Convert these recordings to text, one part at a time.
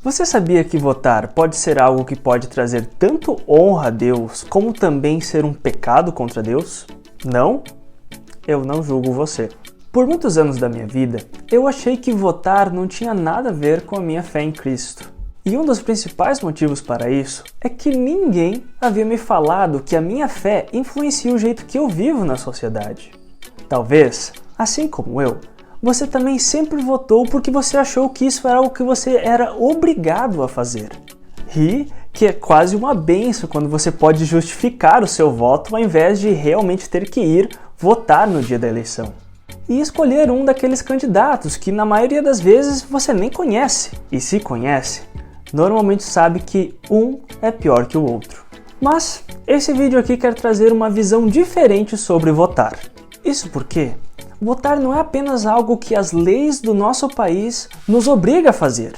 Você sabia que votar pode ser algo que pode trazer tanto honra a Deus, como também ser um pecado contra Deus? Não? Eu não julgo você. Por muitos anos da minha vida, eu achei que votar não tinha nada a ver com a minha fé em Cristo. E um dos principais motivos para isso é que ninguém havia me falado que a minha fé influencia o jeito que eu vivo na sociedade. Talvez, assim como eu, você também sempre votou porque você achou que isso era algo que você era obrigado a fazer. E que é quase uma bênção quando você pode justificar o seu voto ao invés de realmente ter que ir votar no dia da eleição. E escolher um daqueles candidatos que na maioria das vezes você nem conhece. E se conhece, normalmente sabe que um é pior que o outro. Mas esse vídeo aqui quer trazer uma visão diferente sobre votar. Isso porque votar não é apenas algo que as leis do nosso país nos obrigam a fazer,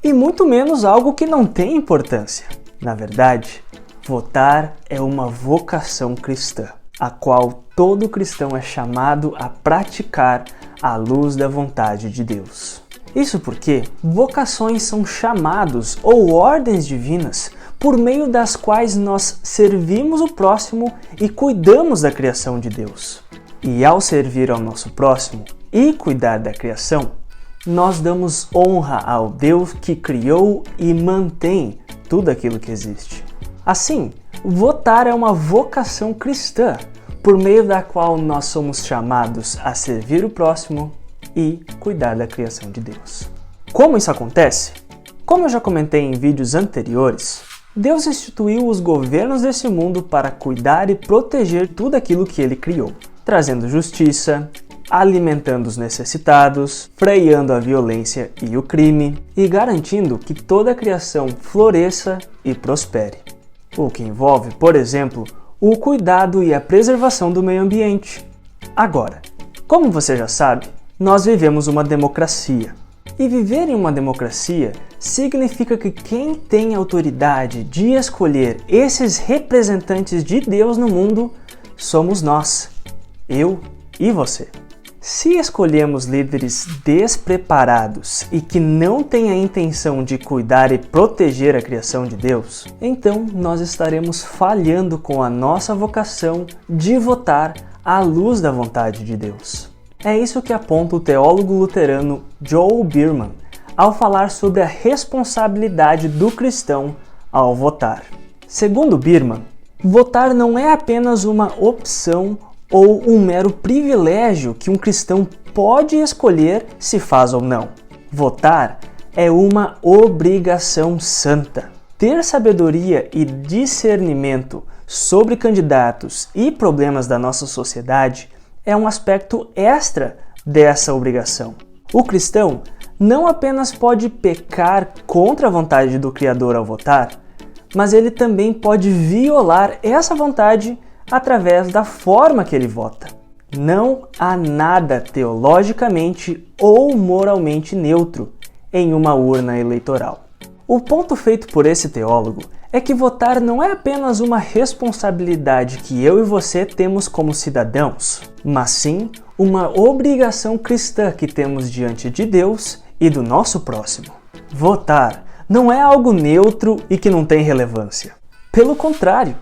e muito menos algo que não tem importância. Na verdade, votar é uma vocação cristã, a qual todo cristão é chamado a praticar à luz da vontade de Deus. Isso porque vocações são chamados ou ordens divinas por meio das quais nós servimos o próximo e cuidamos da criação de Deus. E ao servir ao nosso próximo e cuidar da criação, nós damos honra ao Deus que criou e mantém tudo aquilo que existe. Assim, votar é uma vocação cristã, por meio da qual nós somos chamados a servir o próximo e cuidar da criação de Deus. Como isso acontece? Como eu já comentei em vídeos anteriores, Deus instituiu os governos desse mundo para cuidar e proteger tudo aquilo que Ele criou, trazendo justiça, alimentando os necessitados, freando a violência e o crime e garantindo que toda a criação floresça e prospere. O que envolve, por exemplo, o cuidado e a preservação do meio ambiente. Agora, como você já sabe, nós vivemos uma democracia. E viver em uma democracia significa que quem tem autoridade de escolher esses representantes de Deus no mundo somos nós. Eu e você. Se escolhemos líderes despreparados e que não têm a intenção de cuidar e proteger a criação de Deus, então nós estaremos falhando com a nossa vocação de votar à luz da vontade de Deus. É isso que aponta o teólogo luterano Joel Biermann ao falar sobre a responsabilidade do cristão ao votar. Segundo Biermann, votar não é apenas uma opção ou um mero privilégio que um cristão pode escolher se faz ou não. Votar é uma obrigação santa. Ter sabedoria e discernimento sobre candidatos e problemas da nossa sociedade é um aspecto extra dessa obrigação. O cristão não apenas pode pecar contra a vontade do Criador ao votar, mas ele também pode violar essa vontade através da forma que ele vota. Não há nada teologicamente ou moralmente neutro em uma urna eleitoral. O ponto feito por esse teólogo é que votar não é apenas uma responsabilidade que eu e você temos como cidadãos, mas sim uma obrigação cristã que temos diante de Deus e do nosso próximo. Votar não é algo neutro e que não tem relevância. Pelo contrário,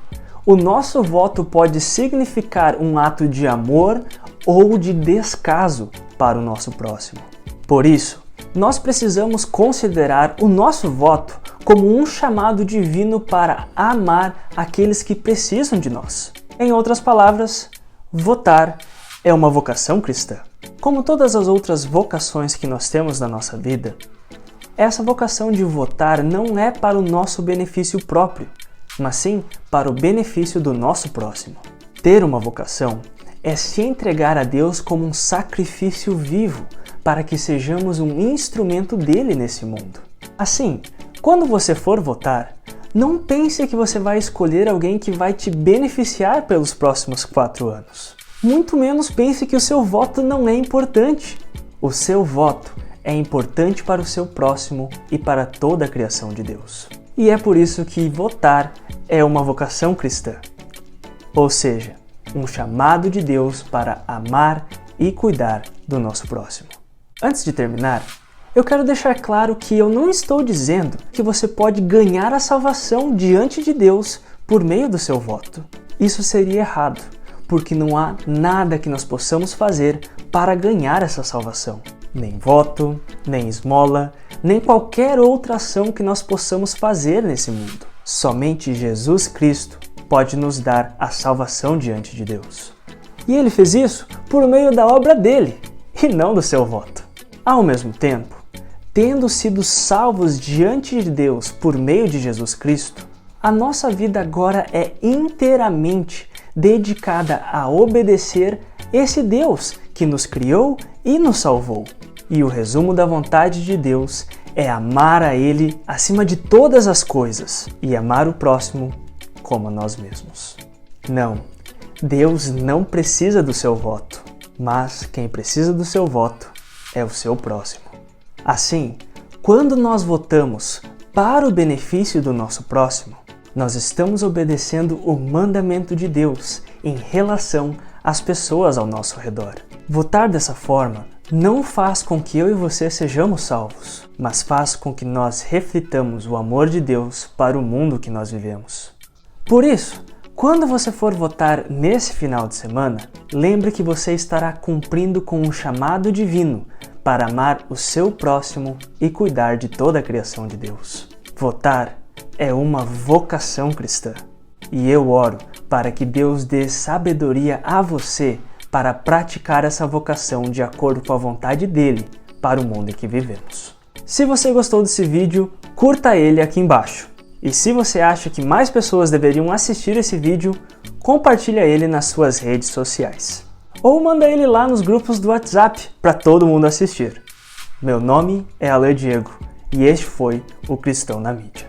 o nosso voto pode significar um ato de amor ou de descaso para o nosso próximo. Por isso, nós precisamos considerar o nosso voto como um chamado divino para amar aqueles que precisam de nós. Em outras palavras, votar é uma vocação cristã. Como todas as outras vocações que nós temos na nossa vida, essa vocação de votar não é para o nosso benefício próprio, mas sim para o benefício do nosso próximo. Ter uma vocação é se entregar a Deus como um sacrifício vivo para que sejamos um instrumento dele nesse mundo. Assim, quando você for votar, não pense que você vai escolher alguém que vai te beneficiar pelos próximos 4 anos. Muito menos pense que o seu voto não é importante. O seu voto é importante para o seu próximo e para toda a criação de Deus. E é por isso que votar é uma vocação cristã. Ou seja, um chamado de Deus para amar e cuidar do nosso próximo. Antes de terminar, Eu quero deixar claro que eu não estou dizendo que você pode ganhar a salvação diante de Deus por meio do seu voto. Isso seria errado, porque não há nada que nós possamos fazer para ganhar essa salvação. Nem voto, nem esmola, nem qualquer outra ação que nós possamos fazer nesse mundo. Somente Jesus Cristo pode nos dar a salvação diante de Deus. E ele fez isso por meio da obra dele, e não do seu voto. Ao mesmo tempo, tendo sido salvos diante de Deus por meio de Jesus Cristo, a nossa vida agora é inteiramente dedicada a obedecer esse Deus que nos criou e nos salvou. E o resumo da vontade de Deus é amar a Ele acima de todas as coisas e amar o próximo como a nós mesmos. Não, Deus não precisa do seu voto, mas quem precisa do seu voto é o seu próximo. Assim, quando nós votamos para o benefício do nosso próximo, nós estamos obedecendo o mandamento de Deus em relação às pessoas ao nosso redor. Votar dessa forma não faz com que eu e você sejamos salvos, mas faz com que nós reflitamos o amor de Deus para o mundo que nós vivemos. Por isso, quando você for votar nesse final de semana, lembre que você estará cumprindo com um chamado divino para amar o seu próximo e cuidar de toda a criação de Deus. Votar é uma vocação cristã. E eu oro para que Deus dê sabedoria a você para praticar essa vocação de acordo com a vontade dele para o mundo em que vivemos. Se você gostou desse vídeo, curta ele aqui embaixo. E se você acha que mais pessoas deveriam assistir esse vídeo, compartilha ele nas suas redes sociais. Ou manda ele lá nos grupos do WhatsApp para todo mundo assistir. Meu nome é Alain Diego e este foi o Cristão na Mídia.